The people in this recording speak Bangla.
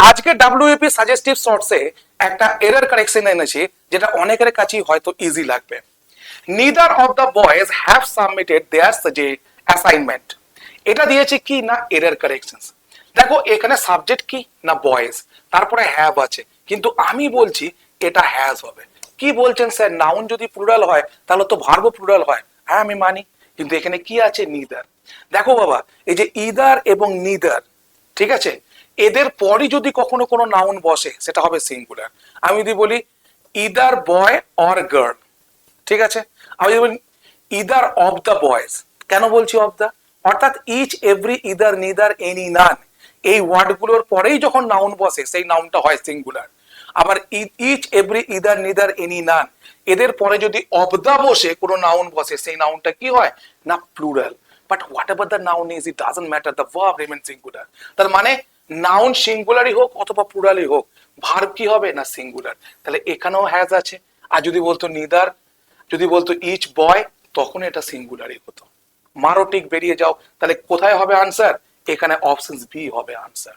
আজকে ডাব্লিউএপি সাজেস্টিভ শর্টসে একটা এরর কারেকশন এনেছি, যেটা অনেকের কাছেই হয়তো ইজি লাগবে। Neither of the boys have submitted their যে অ্যাসাইনমেন্ট, এটা দিয়েছে কি না এরর কারেকশন। দেখো এখানে সাবজেক্ট কি না বয়েজ, তারপরে হ্যাভ আছে, কিন্তু আমি বলছি এটা হ্যাজ হবে। কি বলছেন স্যার, নাউন যদি প্লুরাল হয় তাহলে তো ভার্বও প্লুরাল হয়। হ্যাঁ আমি মানি, কিন্তু এখানে কি আছে নিদার। দেখো বাবা, এই যে ইদার এবং নিদার, ঠিক আছে, এদের পরই যদি কখনো কোনো নাউন বসে সেটা হবে সিঙ্গুলার। আমি যদি বলি ইদার বয় অর গার্ল, ঠিক আছে, আমি যদি বলি ইদার অফ দ্য বয়েজ, কেন বলছি অফ দ্য, অর্থাৎ each every either neither any none, এই ওয়ার্ডগুলোর পরেই যখন নাউন বসে সেই নাউনটা হয় সিঙ্গুলার। আবার each every either neither any none, এদের পরে যদি অফ দ্য বসে কোনো নাউন বসে সেই নাউনটা কি হয় না plural. But what ever the noun is, it doesn't matter, the verb remain singular. তার মানে নাউন সিঙ্গুলারই হোক অথবা প্লুরালই হোক, ভার্ব কি হবে না সিঙ্গুলার। তাহলে এখানেও হ্যাজ আছে। আর যদি বলতো নিদার, যদি বলতো ইচ বয়, তখন এটা সিঙ্গুলারই হতো। মারো টিক বেরিয়ে যাও, তাহলে কোথায় হবে আনসার, এখানে অপশন বি হবে আনসার।